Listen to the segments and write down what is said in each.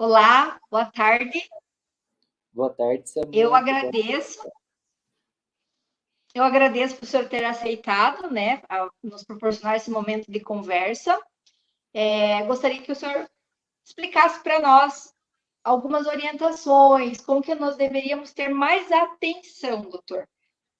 Olá, boa tarde. Boa tarde, Samanta. Eu agradeço por o senhor ter aceitado, né, nos proporcionar esse momento de conversa. Gostaria que o senhor explicasse para nós algumas orientações, como que nós deveríamos ter mais atenção, doutor,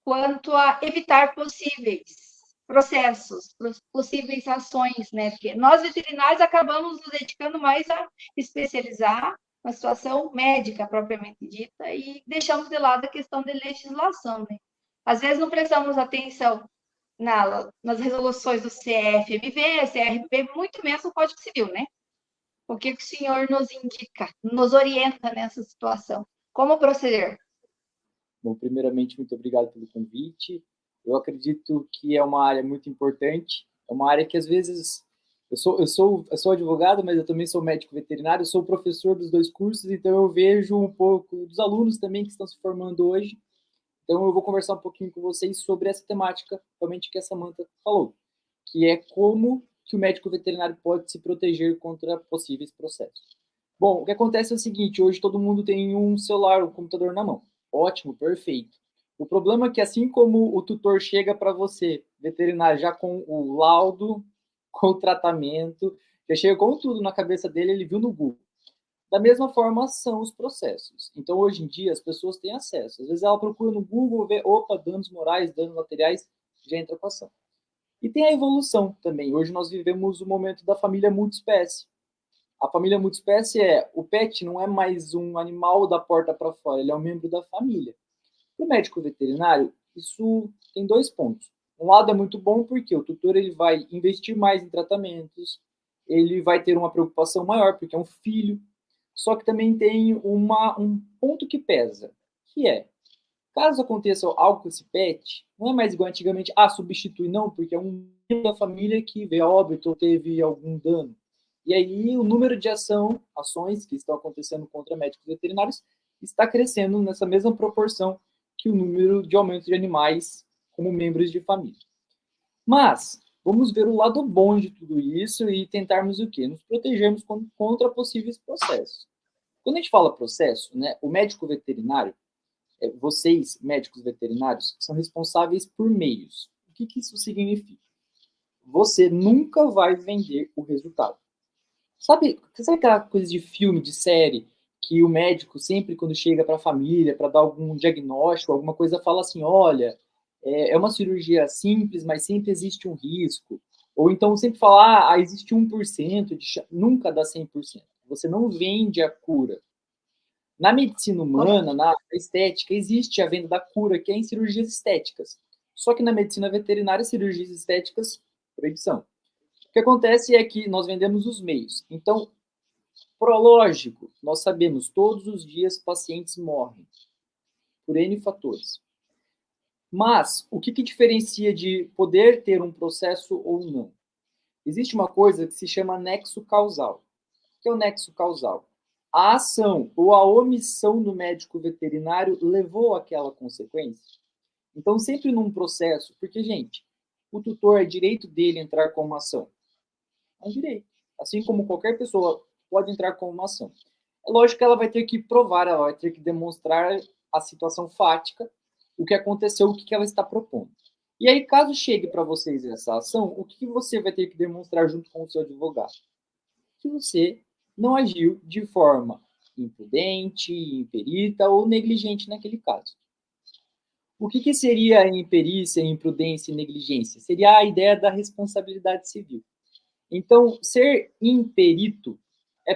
quanto a evitar possíveis processos, possíveis ações, né? Porque nós veterinários acabamos nos dedicando mais a especializar na situação médica propriamente dita e deixamos de lado a questão de legislação, né? Às vezes não prestamos atenção nas resoluções do CFMV, CRP, muito menos no Código Civil, né? O que o senhor nos indica, nos orienta nessa situação? Como proceder? Bom, primeiramente, muito obrigado pelo convite. Eu acredito que é uma área muito importante, é uma área que às vezes eu sou advogado, mas eu também sou médico veterinário, sou professor dos dois cursos, então eu vejo um pouco dos alunos também que estão se formando hoje. Então eu vou conversar um pouquinho com vocês sobre essa temática, realmente que a Samanta falou, que é como que o médico veterinário pode se proteger contra possíveis processos. Bom, o que acontece é o seguinte, hoje todo mundo tem um celular, um computador na mão. Ótimo, perfeito. O problema é que assim como o tutor chega para você, veterinário, já com o laudo, com o tratamento, já chega com tudo na cabeça dele, ele viu no Google. Da mesma forma são os processos. Então, hoje em dia, as pessoas têm acesso. Às vezes ela procura no Google, vê, opa, danos morais, danos materiais, já entra com a ação. E tem a evolução também. Hoje nós vivemos o momento da família multiespécie. A família multiespécie o pet não é mais um animal da porta para fora, ele é um membro da família. Para o médico veterinário, isso tem dois pontos. Um lado é muito bom porque o tutor ele vai investir mais em tratamentos, ele vai ter uma preocupação maior porque é um filho. Só que também tem um ponto que pesa, que é, caso aconteça algo com esse pet, não é mais igual antigamente, substitui, não, porque é um membro da família que veio a óbito ou teve algum dano. E aí o número de ações que estão acontecendo contra médicos veterinários está crescendo nessa mesma proporção que o número de aumento de animais como membros de família. Mas vamos ver o lado bom de tudo isso e tentarmos o quê? Nos protegermos contra possíveis processos. Quando a gente fala processo, né, o médico veterinário, vocês, médicos veterinários, são responsáveis por meios. O que isso significa? Você nunca vai vender o resultado. Sabe aquela coisa de filme, de série, que o médico sempre, quando chega para a família, para dar algum diagnóstico, alguma coisa, fala assim, olha, é uma cirurgia simples, mas sempre existe um risco. Ou então sempre fala, existe 1% de chance. Nunca dá 100%. Você não vende a cura. Na medicina humana, na estética, existe a venda da cura, que é em cirurgias estéticas. Só que na medicina veterinária, cirurgias estéticas, proibição. O que acontece é que nós vendemos os meios. Então, prológico, nós sabemos, todos os dias pacientes morrem por N fatores. Mas, o que diferencia de poder ter um processo ou não? Existe uma coisa que se chama nexo causal. O que é o nexo causal? A ação ou a omissão do médico veterinário levou àquela consequência? Então, sempre num processo, porque, gente, o tutor é direito dele entrar com uma ação. É um direito. Assim como qualquer pessoa pode entrar com uma ação. É lógico que ela vai ter que provar, ela vai ter que demonstrar a situação fática, o que aconteceu, o que ela está propondo. E aí, caso chegue para vocês essa ação, o que você vai ter que demonstrar junto com o seu advogado? Que você não agiu de forma imprudente, imperita ou negligente naquele caso. O que seria a imperícia, imprudência e negligência? Seria a ideia da responsabilidade civil. Então, ser imperito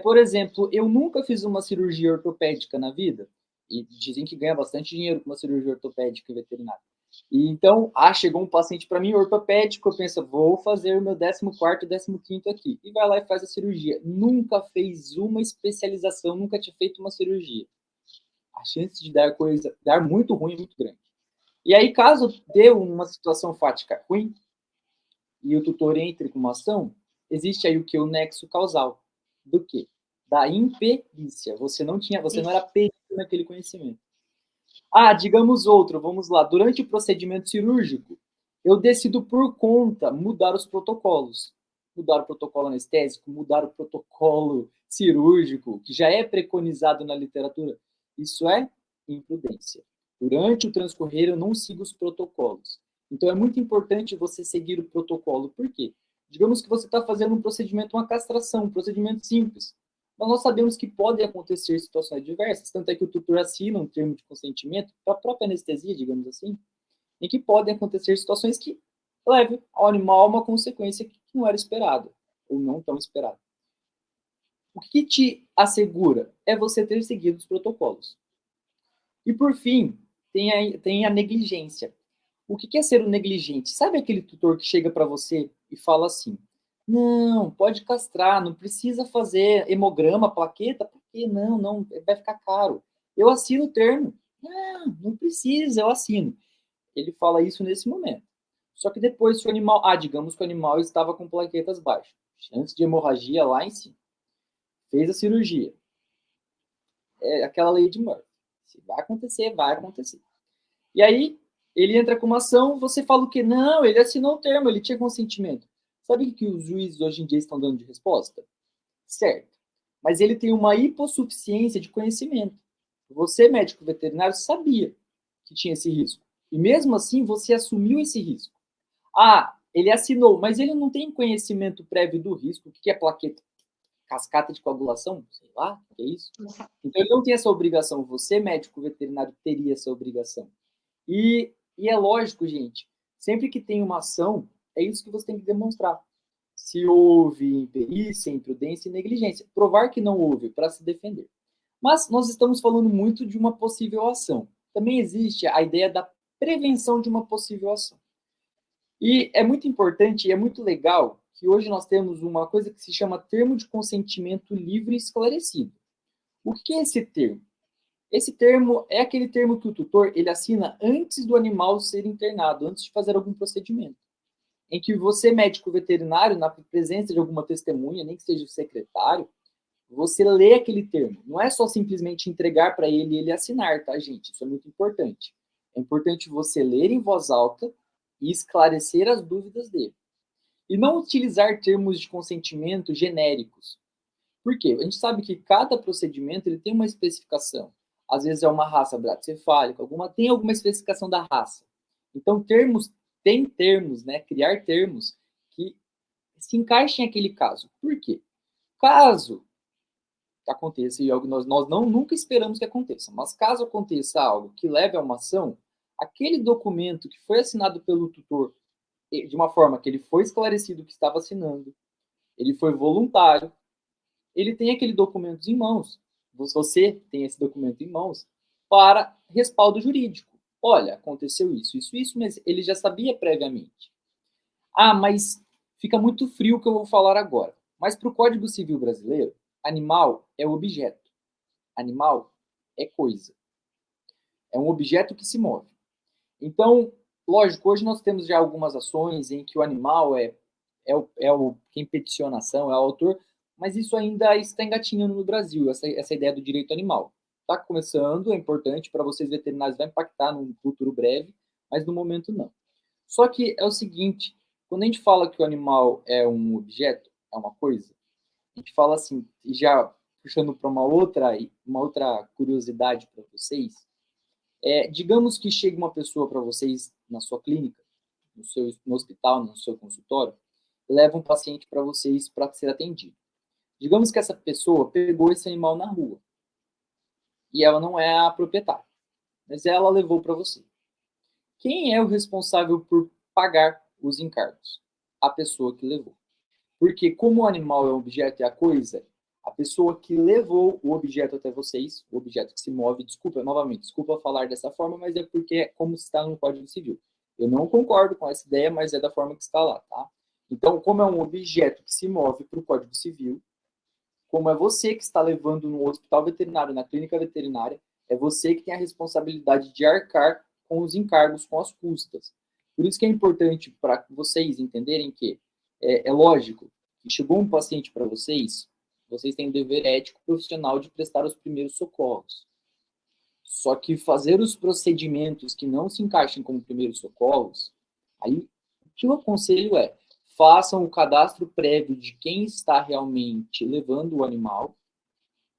por exemplo, eu nunca fiz uma cirurgia ortopédica na vida, e dizem que ganha bastante dinheiro com uma cirurgia ortopédica veterinária. E então, chegou um paciente para mim ortopédico, eu penso, vou fazer o meu 14º, 15º aqui. E vai lá e faz a cirurgia. Nunca fez uma especialização, nunca tinha feito uma cirurgia. A chance de dar muito ruim é muito grande. E aí, caso dê uma situação fática ruim, e o tutor entre com uma ação, existe aí o que? O nexo causal. Do quê? Da imperícia. Você não era perito naquele conhecimento. Digamos outro, vamos lá. Durante o procedimento cirúrgico, eu decido por conta mudar os protocolos. Mudar o protocolo anestésico, mudar o protocolo cirúrgico, que já é preconizado na literatura, isso é imprudência. Durante o transcorrer, eu não sigo os protocolos. Então, é muito importante você seguir o protocolo. Por quê? Digamos que você está fazendo um procedimento, uma castração, um procedimento simples. Mas nós sabemos que podem acontecer situações diversas, tanto é que o tutor assina um termo de consentimento para a própria anestesia, digamos assim, em que podem acontecer situações que levem ao animal a uma consequência que não era esperada, ou não tão esperada. O que te assegura é você ter seguido os protocolos. E, por fim, tem a negligência. O que é ser um negligente? Sabe aquele tutor que chega para você e fala assim, não, pode castrar, não precisa fazer hemograma, plaqueta, por quê? Não, vai ficar caro. Eu assino o termo. Não precisa, eu assino. Ele fala isso nesse momento. Só que depois, se o animal... digamos que o animal estava com plaquetas baixas. Antes de hemorragia, lá em cima. Fez a cirurgia. É aquela lei de Murphy. Se vai acontecer, vai acontecer. E aí, ele entra com uma ação, você fala o quê? Não, ele assinou o termo, ele tinha consentimento. Sabe o que os juízes hoje em dia estão dando de resposta? Certo. Mas ele tem uma hipossuficiência de conhecimento. Você, médico veterinário, sabia que tinha esse risco. E mesmo assim, você assumiu esse risco. Ele assinou, mas ele não tem conhecimento prévio do risco. O que é plaqueta? Cascata de coagulação? Sei lá, o que é isso? Então, ele não tem essa obrigação. Você, médico veterinário, teria essa obrigação. E é lógico, gente, sempre que tem uma ação, é isso que você tem que demonstrar. Se houve imperícia, imprudência e negligência. Provar que não houve para se defender. Mas nós estamos falando muito de uma possível ação. Também existe a ideia da prevenção de uma possível ação. E é muito importante e é muito legal que hoje nós temos uma coisa que se chama termo de consentimento livre e esclarecido. O que é esse termo? Esse termo é aquele termo que o tutor ele assina antes do animal ser internado, antes de fazer algum procedimento. Em que você, médico veterinário, na presença de alguma testemunha, nem que seja o secretário, você lê aquele termo. Não é só simplesmente entregar para ele e ele assinar, tá, gente? Isso é muito importante. É importante você ler em voz alta e esclarecer as dúvidas dele. E não utilizar termos de consentimento genéricos. Por quê? A gente sabe que cada procedimento ele tem uma especificação. Às vezes é uma raça bracefálica, tem alguma especificação da raça. Então, tem termos, né? Criar termos que se encaixem naquele caso. Por quê? Caso aconteça, e algo nós nunca esperamos que aconteça, mas caso aconteça algo que leve a uma ação, aquele documento que foi assinado pelo tutor de uma forma que ele foi esclarecido que estava assinando, ele foi voluntário, ele tem aquele documento em mãos, você tem esse documento em mãos para respaldo jurídico. Olha, aconteceu isso, mas ele já sabia previamente. Mas fica muito frio o que eu vou falar agora. Mas para o Código Civil brasileiro, animal é objeto. Animal é coisa. É um objeto que se move. Então, lógico, hoje nós temos já algumas ações em que o animal quem peticiona a ação, é o autor, mas isso ainda está engatinhando no Brasil, essa ideia do direito animal. Está começando, é importante para vocês veterinários, vai impactar num futuro breve, mas no momento não. Só que é o seguinte, quando a gente fala que o animal é um objeto, é uma coisa, a gente fala assim, já puxando para uma outra curiosidade para vocês, digamos que chegue uma pessoa para vocês na sua clínica, no hospital, no seu consultório, leva um paciente para vocês para ser atendido. Digamos que essa pessoa pegou esse animal na rua e ela não é a proprietária, mas ela levou para você. Quem é o responsável por pagar os encargos? A pessoa que levou. Porque como o animal é um objeto e a coisa, a pessoa que levou o objeto até vocês, o objeto que se move, desculpa falar dessa forma, mas é porque é como está no Código Civil. Eu não concordo com essa ideia, mas é da forma que está lá, tá? Então, como é um objeto que se move para o Código Civil, como é você que está levando no hospital veterinário, na clínica veterinária, é você que tem a responsabilidade de arcar com os encargos, com as custas. Por isso que é importante para vocês entenderem que é lógico que chegou um paciente para vocês têm o dever ético profissional de prestar os primeiros socorros. Só que fazer os procedimentos que não se encaixem como primeiros socorros, aí o que eu aconselho façam o cadastro prévio de quem está realmente levando o animal,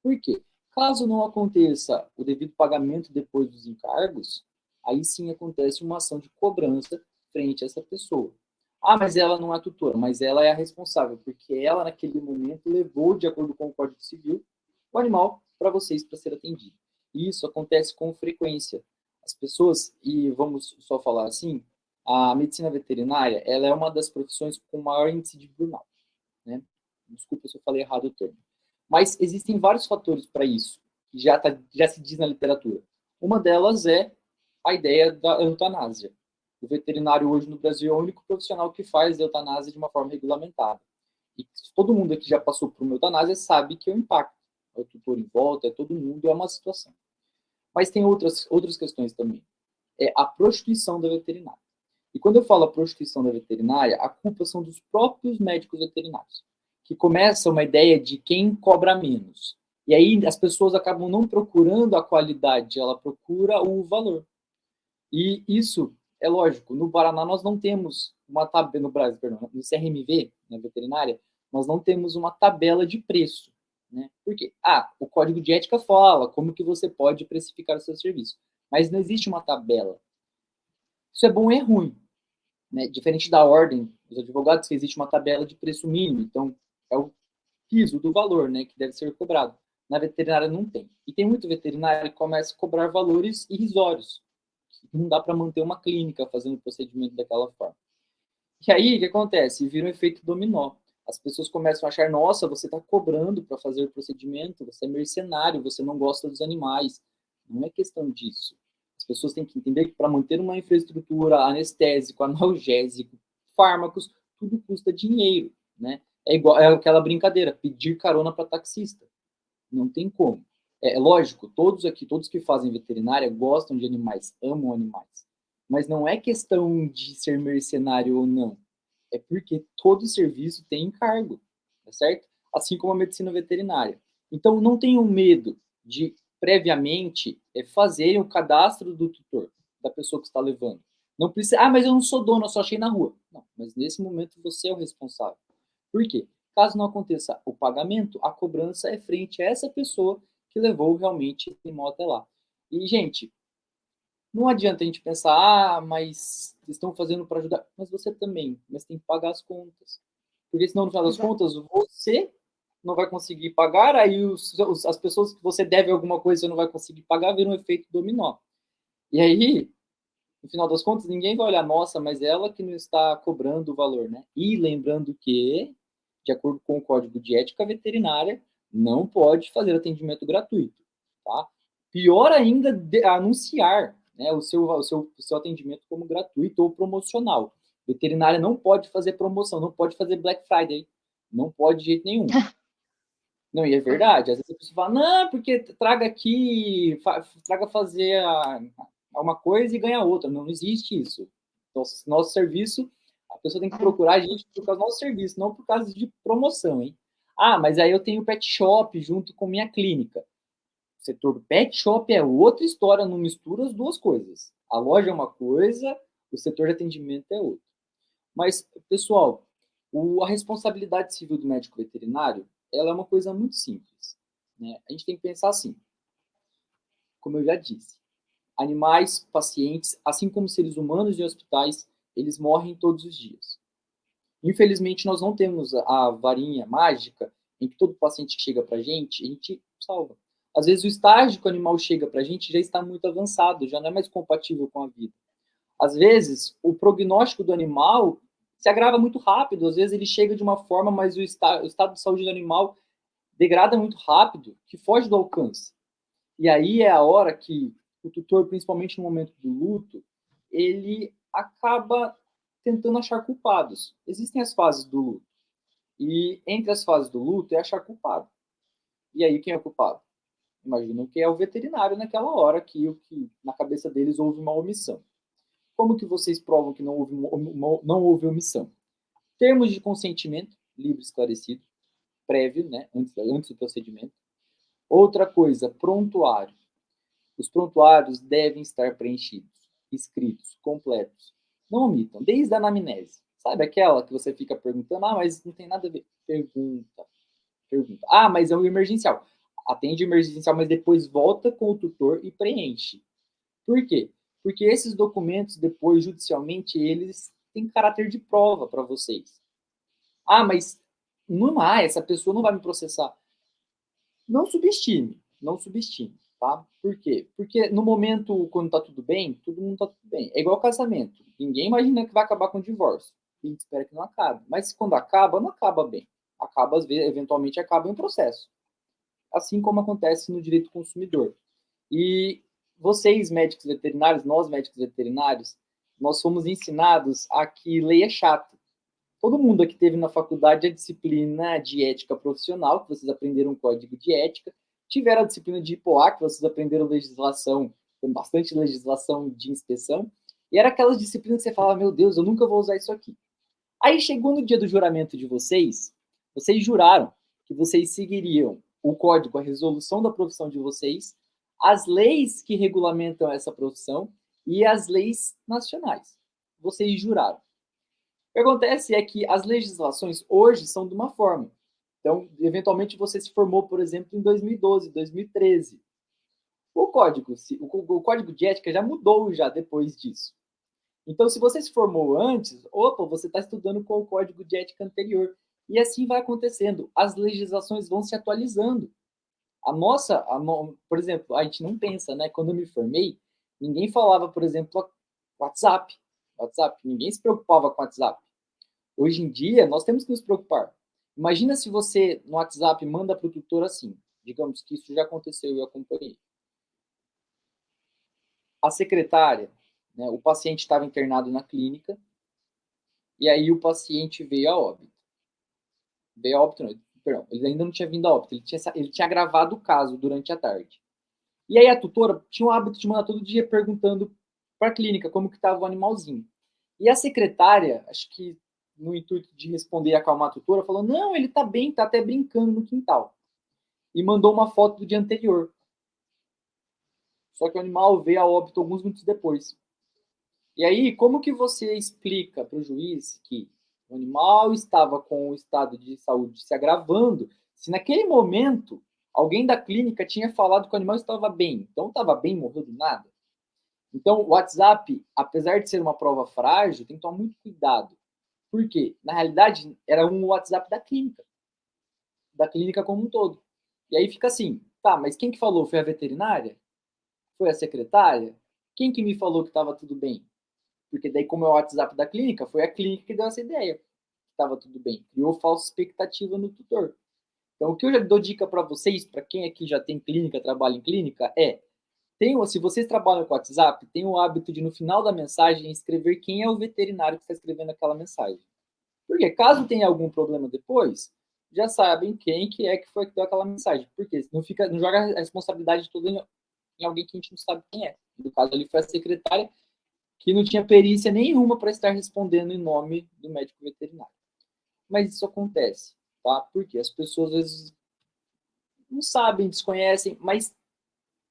Por quê? Caso não aconteça o devido pagamento depois dos encargos, aí sim acontece uma ação de cobrança frente a essa pessoa. Ah, mas ela não é a tutora, mas ela é a responsável, porque ela, naquele momento, levou, de acordo com o Código Civil, o animal para vocês para ser atendido. E isso acontece com frequência. As pessoas, e vamos só falar assim, a medicina veterinária, ela é uma das profissões com maior índice de burnout, né? Desculpa se eu falei errado o termo. Mas existem vários fatores para isso, que já se diz na literatura. Uma delas é a ideia da eutanásia. O veterinário hoje no Brasil é o único profissional que faz eutanásia de uma forma regulamentada. E todo mundo aqui já passou por uma eutanásia sabe que é o impacto. É o tutor em volta, é todo mundo, é uma situação. Mas tem outras questões também. É a prostituição da veterinária. E quando eu falo a prostituição da veterinária, a culpa são dos próprios médicos veterinários, que começa uma ideia de quem cobra menos. E aí as pessoas acabam não procurando a qualidade, ela procura o valor. E isso é lógico. No Paraná nós não temos uma tabela, no Brasil, perdão, no CRMV, na veterinária, nós não temos uma tabela de preço. Né? Por quê? O código de ética fala como que você pode precificar o seu serviço, mas não existe uma tabela. Isso é bom e é ruim. Né? Diferente da ordem dos advogados, que existe uma tabela de preço mínimo, então é o piso do valor, né, que deve ser cobrado. Na veterinária não tem. E tem muito veterinário que começa a cobrar valores irrisórios. Não dá para manter uma clínica fazendo o procedimento daquela forma. E aí, o que acontece? Vira um efeito dominó. As pessoas começam a achar, nossa, você está cobrando para fazer o procedimento, você é mercenário, você não gosta dos animais. Não é questão disso. As pessoas têm que entender que para manter uma infraestrutura, anestésico, analgésico, fármacos, tudo custa dinheiro, né? É igual aquela brincadeira, pedir carona para taxista. Não tem como. É lógico, todos aqui, todos que fazem veterinária gostam de animais, amam animais. Mas não é questão de ser mercenário ou não. É porque todo serviço tem encargo, tá certo? Assim como a medicina veterinária. Então, não tenham medo de, previamente, fazerem o cadastro do tutor, da pessoa que está levando. Não precisa, mas eu não sou dono, eu só achei na rua. Não, mas nesse momento você é o responsável. Por quê? Caso não aconteça o pagamento, a cobrança é frente a essa pessoa que levou realmente o animal até lá. E, gente, não adianta a gente pensar, mas estão fazendo para ajudar. Mas você também, mas tem que pagar as contas. Porque senão, no final das Exato. contas, você não vai conseguir pagar, aí as pessoas que você deve alguma coisa você não vai conseguir pagar, vira um efeito dominó. E aí, no final das contas, ninguém vai olhar, nossa, mas ela que não está cobrando o valor, né? E lembrando que, de acordo com o Código de Ética Veterinária, não pode fazer atendimento gratuito, tá? Pior ainda, anunciar, né, o seu atendimento como gratuito ou promocional. Veterinária não pode fazer promoção, não pode fazer Black Friday, não pode de jeito nenhum. Não, e é verdade. Às vezes a pessoa fala, não, porque traga aqui, traga fazer uma coisa e ganha outra. Não, não existe isso. Nosso serviço, a pessoa tem que procurar a gente por causa do nosso serviço, não por causa de promoção, hein? Mas aí eu tenho pet shop junto com minha clínica. O setor do pet shop é outra história, não mistura as duas coisas. A loja é uma coisa, o setor de atendimento é outra. Mas, pessoal, a responsabilidade civil do médico veterinário, ela é uma coisa muito simples. Né? A gente tem que pensar assim, como eu já disse, animais, pacientes, assim como seres humanos em hospitais, eles morrem todos os dias. Infelizmente, nós não temos a varinha mágica em que todo paciente que chega para a gente salva. Às vezes, o estágio que o animal chega para a gente já está muito avançado, já não é mais compatível com a vida. Às vezes, o prognóstico do animal se agrava muito rápido. Às vezes, ele chega de uma forma, mas o estado de saúde do animal degrada muito rápido, que foge do alcance. E aí é a hora que o tutor, principalmente no momento do luto, ele acaba tentando achar culpados. Existem as fases do luto. E entre as fases do luto é achar culpado. E aí quem é o culpado? Imagino que é o veterinário naquela hora que na cabeça deles houve uma omissão. Como que vocês provam que não houve omissão? Termos de consentimento, livre esclarecido, prévio, né, antes do procedimento. Outra coisa, prontuário. Os prontuários devem estar preenchidos, escritos, completos. Não omitam, desde a anamnese. Sabe aquela que você fica perguntando, mas não tem nada a ver. Pergunta. Mas é um emergencial. atende emergencial, mas depois volta com o tutor e preenche. Por quê? Porque esses documentos, depois, judicialmente, eles têm caráter de prova para vocês. Ah, mas não há, essa pessoa não vai me processar. Não subestime, não subestime, tá? Por quê? Porque no momento, quando tá tudo bem, todo mundo tá tudo bem. É igual casamento. Ninguém imagina que vai acabar com o divórcio. A gente espera que não acabe. Mas quando acaba, não acaba bem. Acaba, às vezes, eventualmente acaba em um processo. Assim como acontece no direito consumidor. E vocês, médicos veterinários, nós, médicos veterinários, nós fomos ensinados a que lei é chato. Todo mundo aqui teve na faculdade a disciplina de ética profissional, que vocês aprenderam o código de ética, tiveram a disciplina de IPOA, que vocês aprenderam legislação, tem bastante legislação de inspeção, e era aquelas disciplinas que você fala, meu Deus, eu nunca vou usar isso aqui. Aí chegou no dia do juramento de vocês, vocês juraram que vocês seguiriam o código, a resolução da profissão de vocês, as leis que regulamentam essa profissão e as leis nacionais. Vocês juraram. O que acontece é que as legislações hoje são de uma forma. Então, eventualmente, você se formou, por exemplo, em 2012, 2013. O código de ética já mudou já depois disso. Então, se você se formou antes, opa, você está estudando com o código de ética anterior. E assim vai acontecendo. As legislações vão se atualizando. Por exemplo, a gente não pensa, né? Quando eu me formei, ninguém falava, por exemplo, WhatsApp. Ninguém se preocupava com WhatsApp. Hoje em dia, nós temos que nos preocupar. Imagina se você, no WhatsApp, manda para o tutor assim. Digamos que isso já aconteceu e eu acompanhei. A secretária, né, o paciente estava internado na clínica, e aí o paciente veio a óbito. Veio a óbito, não, perdão, ele ainda não tinha vindo a óbito, ele tinha agravado o caso durante a tarde. E aí a tutora tinha o hábito de mandar todo dia perguntando para a clínica como que estava o animalzinho. E a secretária, acho que no intuito de responder e acalmar a tutora, falou, não, ele tá bem, tá até brincando no quintal. E mandou uma foto do dia anterior. Só que o animal veio a óbito alguns minutos depois. E aí, como que você explica para o juiz que o animal estava com o estado de saúde se agravando, se naquele momento alguém da clínica tinha falado que o animal estava bem? Então estava bem, morreu do nada? Então, o WhatsApp, apesar de ser uma prova frágil, tem que tomar muito cuidado. Por quê? Na realidade, era um WhatsApp da clínica como um todo. E aí fica assim, tá, mas quem que falou? Foi a veterinária? Foi a secretária? Quem que me falou que estava tudo bem? Porque daí, como é o WhatsApp da clínica, foi a clínica que deu essa ideia, que estava tudo bem. Criou falsa expectativa no tutor. Então, o que eu já dou dica para vocês, para quem aqui já tem clínica, trabalha em clínica, se vocês trabalham com WhatsApp, tenham o hábito de, no final da mensagem, escrever quem é o veterinário que está escrevendo aquela mensagem. Porque caso tenha algum problema depois, já sabem quem que é que foi que deu aquela mensagem. Porque não joga a responsabilidade toda em alguém que a gente não sabe quem é. No caso ali foi a secretária, que não tinha perícia nenhuma para estar respondendo em nome do médico veterinário. Mas isso acontece, tá? Porque as pessoas às vezes não sabem, desconhecem, mas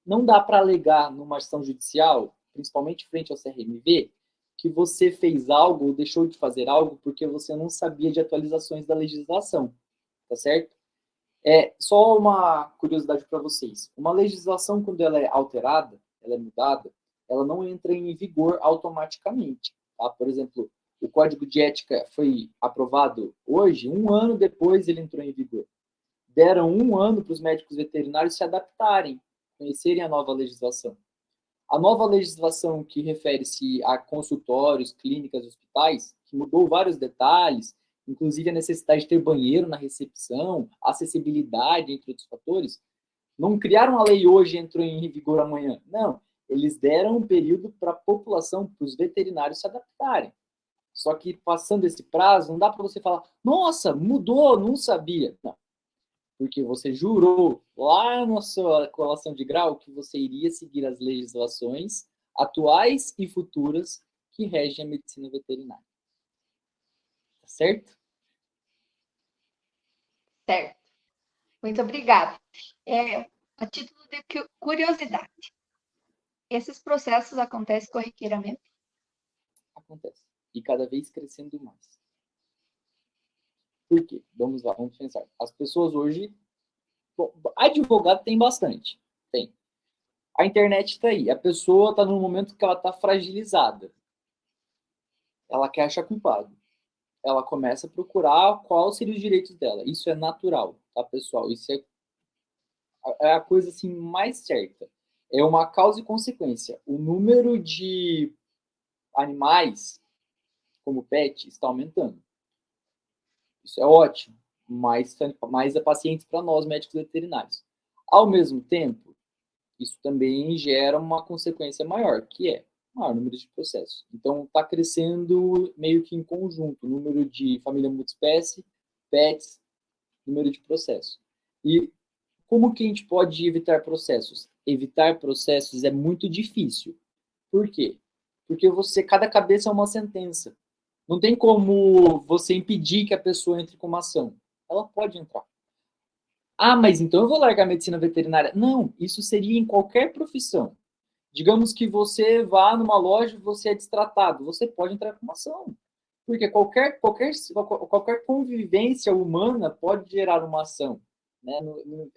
não dá para alegar numa ação judicial, principalmente frente ao CRMV, que você fez algo ou deixou de fazer algo porque você não sabia de atualizações da legislação, tá certo? Só uma curiosidade para vocês. Uma legislação, quando ela é alterada, ela é mudada, ela não entra em vigor automaticamente. Tá? Por exemplo, o Código de Ética foi aprovado hoje, um ano depois ele entrou em vigor. Deram um ano para os médicos veterinários se adaptarem, conhecerem a nova legislação. A nova legislação que refere-se a consultórios, clínicas, hospitais, que mudou vários detalhes, inclusive a necessidade de ter banheiro na recepção, acessibilidade, entre outros fatores, não criaram a lei hoje e entrou em vigor amanhã. Não, eles deram um período para a população, para os veterinários se adaptarem. Só que passando esse prazo, não dá para você falar, nossa, mudou, não sabia. Não, porque você jurou lá na sua colação de grau que você iria seguir as legislações atuais e futuras que regem a medicina veterinária. Tá certo? Certo. Muito obrigada. A título de curiosidade, esses processos acontecem corriqueiramente? Acontece. E cada vez crescendo mais. Por quê? Vamos lá, vamos pensar. As pessoas hoje Bom, advogado tem bastante, tem. A internet está aí, a pessoa está num momento que ela está fragilizada. Ela quer achar culpado. Ela começa a procurar quais seriam os direitos dela. Isso é natural, tá, pessoal? Isso é a coisa assim mais certa. É uma causa e consequência. O número de animais como pet está aumentando. Isso é ótimo, mais é pacientes para nós, médicos veterinários. Ao mesmo tempo, isso também gera uma consequência maior, que é maior número de processos. Então, está crescendo meio que em conjunto o número de família multiespécie, pets, número de processos. E como que a gente pode evitar processos? Evitar processos é muito difícil. Por quê? Porque cada cabeça é uma sentença. Não tem como você impedir que a pessoa entre com uma ação. Ela pode entrar. Ah, mas então eu vou largar a medicina veterinária. Não, isso seria em qualquer profissão. Digamos que você vá numa loja e você é destratado. Você pode entrar com uma ação. Porque qualquer convivência humana pode gerar uma ação. Né?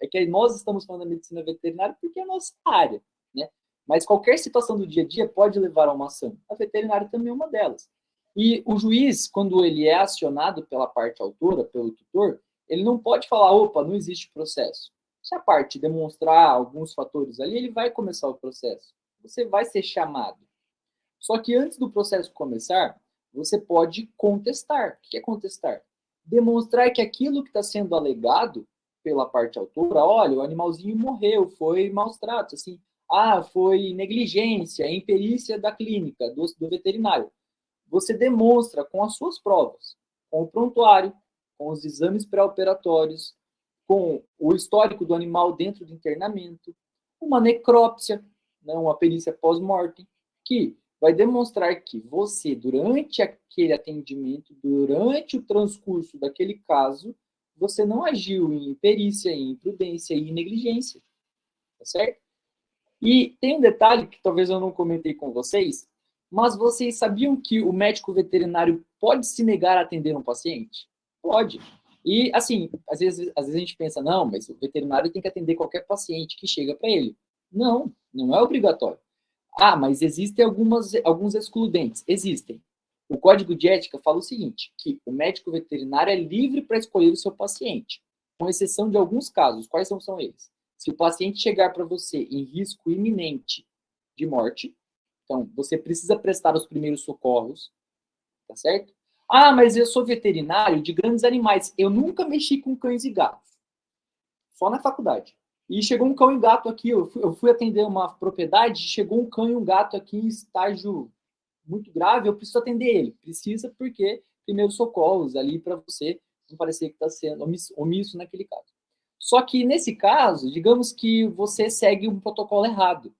É que nós estamos falando da medicina veterinária porque é a nossa área. Né? Mas qualquer situação do dia a dia pode levar a uma ação. A veterinária também é uma delas. E o juiz, quando ele é acionado pela parte autora, pelo tutor, ele não pode falar, opa, não existe processo. Se a parte demonstrar alguns fatores ali, ele vai começar o processo. Você vai ser chamado. Só que antes do processo começar, você pode contestar. O que é contestar? Demonstrar que aquilo que está sendo alegado pela parte autora, olha, o animalzinho morreu, foi maus tratos, assim, foi negligência, imperícia da clínica, do veterinário. Você demonstra com as suas provas, com o prontuário, com os exames pré-operatórios, com o histórico do animal dentro do internamento, uma necrópsia, né, uma perícia pós-mortem, que vai demonstrar que você, durante aquele atendimento, durante o transcurso daquele caso, você não agiu em imperícia, em imprudência e em negligência. Tá certo? E tem um detalhe que talvez eu não comentei com vocês, mas vocês sabiam que o médico veterinário pode se negar a atender um paciente? Pode. E, assim, às vezes a gente pensa, não, mas o veterinário tem que atender qualquer paciente que chega para ele. Não, não é obrigatório. Ah, mas existem alguns excludentes. Existem. O Código de Ética fala o seguinte, que o médico veterinário é livre para escolher o seu paciente, com exceção de alguns casos. Quais são eles? Se o paciente chegar para você em risco iminente de morte, então você precisa prestar os primeiros socorros, tá certo? Ah, mas eu sou veterinário de grandes animais. Eu nunca mexi com cães e gatos. Só na faculdade. E chegou um cão e um gato aqui. Eu fui atender uma propriedade, chegou um cão e um gato aqui em estágio muito grave. Eu preciso atender ele. Precisa porque primeiros socorros ali para você não parecer que está sendo omisso naquele caso. Só que nesse caso, digamos que você segue um protocolo errado.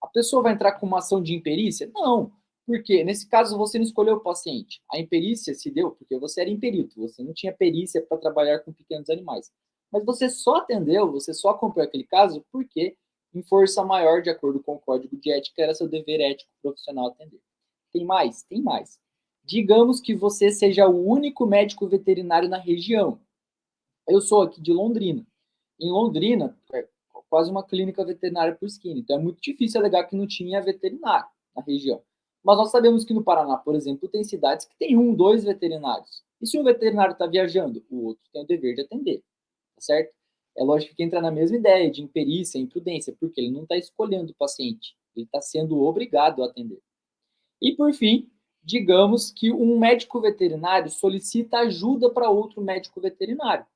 A pessoa vai entrar com uma ação de imperícia? Não. Porque nesse caso você não escolheu o paciente. A imperícia se deu porque você era imperito, você não tinha perícia para trabalhar com pequenos animais. Mas você só atendeu, você só acompanhou aquele caso porque, em força maior, de acordo com o Código de Ética, era seu dever ético profissional atender. Tem mais? Tem mais. Digamos que você seja o único médico veterinário na região. Eu sou aqui de Londrina. Em Londrina, é quase uma clínica veterinária por esquina. Então é muito difícil alegar que não tinha veterinário na região. Mas nós sabemos que no Paraná, por exemplo, tem cidades que tem 1, 2 veterinários. E se um veterinário está viajando, o outro tem o dever de atender. Tá certo? É lógico que entra na mesma ideia de imperícia, imprudência, porque ele não está escolhendo o paciente, ele está sendo obrigado a atender. E, por fim, digamos que um médico veterinário solicita ajuda para outro médico veterinário.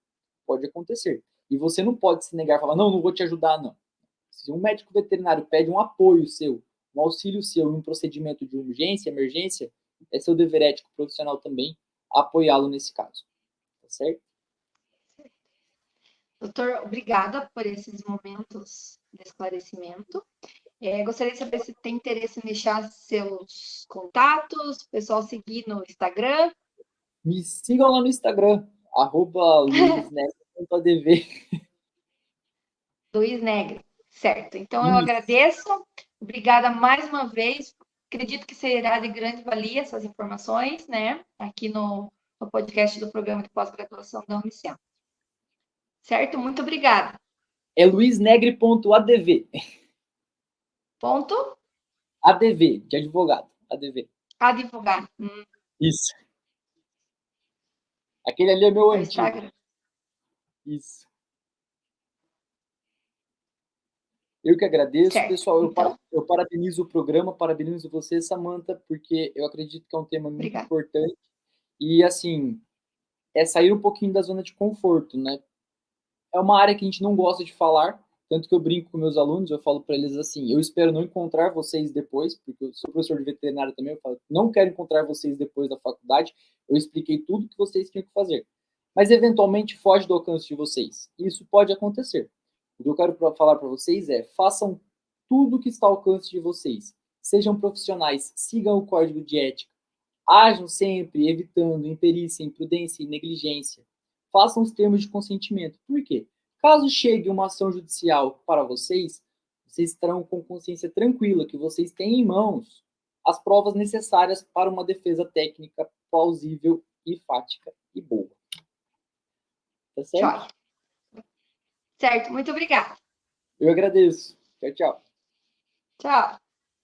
Pode acontecer. E você não pode se negar e falar, não vou te ajudar, não. Se um médico veterinário pede um apoio seu, um auxílio seu em um procedimento de urgência, emergência, é seu dever ético profissional também apoiá-lo nesse caso. Tá certo? Doutor, obrigada por esses momentos de esclarecimento. Gostaria de saber se tem interesse em deixar seus contatos, o pessoal seguir no Instagram. Me sigam lá no Instagram, @luisnegre.adv. Luiz Negre, certo. Então, eu Isso. agradeço. Obrigada mais uma vez. Acredito que será de grande valia essas informações, né? Aqui no podcast do programa de pós-graduação da Uniciam. Certo? Muito obrigada. É luisnegre.adv. Ponto ADV, de advogado. ADV. advogado. Isso. Aquele ali é meu É o antigo. Instagram. Isso. Eu que agradeço, Certo. pessoal. Então, Eu parabenizo o programa, parabenizo você, Samantha, porque eu acredito que é um tema muito obrigada. importante. E, assim, é sair um pouquinho da zona de conforto, né? É uma área que a gente não gosta de falar, tanto que eu brinco com meus alunos, eu falo para eles assim, eu espero não encontrar vocês depois, porque eu sou professor de veterinário também, eu falo, não quero encontrar vocês depois da faculdade, eu expliquei tudo que vocês tinham que fazer. Mas, eventualmente, foge do alcance de vocês. Isso pode acontecer. O que eu quero falar para vocês é, façam tudo que está ao alcance de vocês. Sejam profissionais, sigam o código de ética, ajam sempre evitando imperícia, imprudência e negligência. Façam os termos de consentimento. Por quê? Caso chegue uma ação judicial para vocês, vocês estarão com consciência tranquila que vocês têm em mãos as provas necessárias para uma defesa técnica plausível e fática e boa. Tá certo? Joia. Certo, muito obrigada. Eu agradeço. Tchau, tchau. Tchau.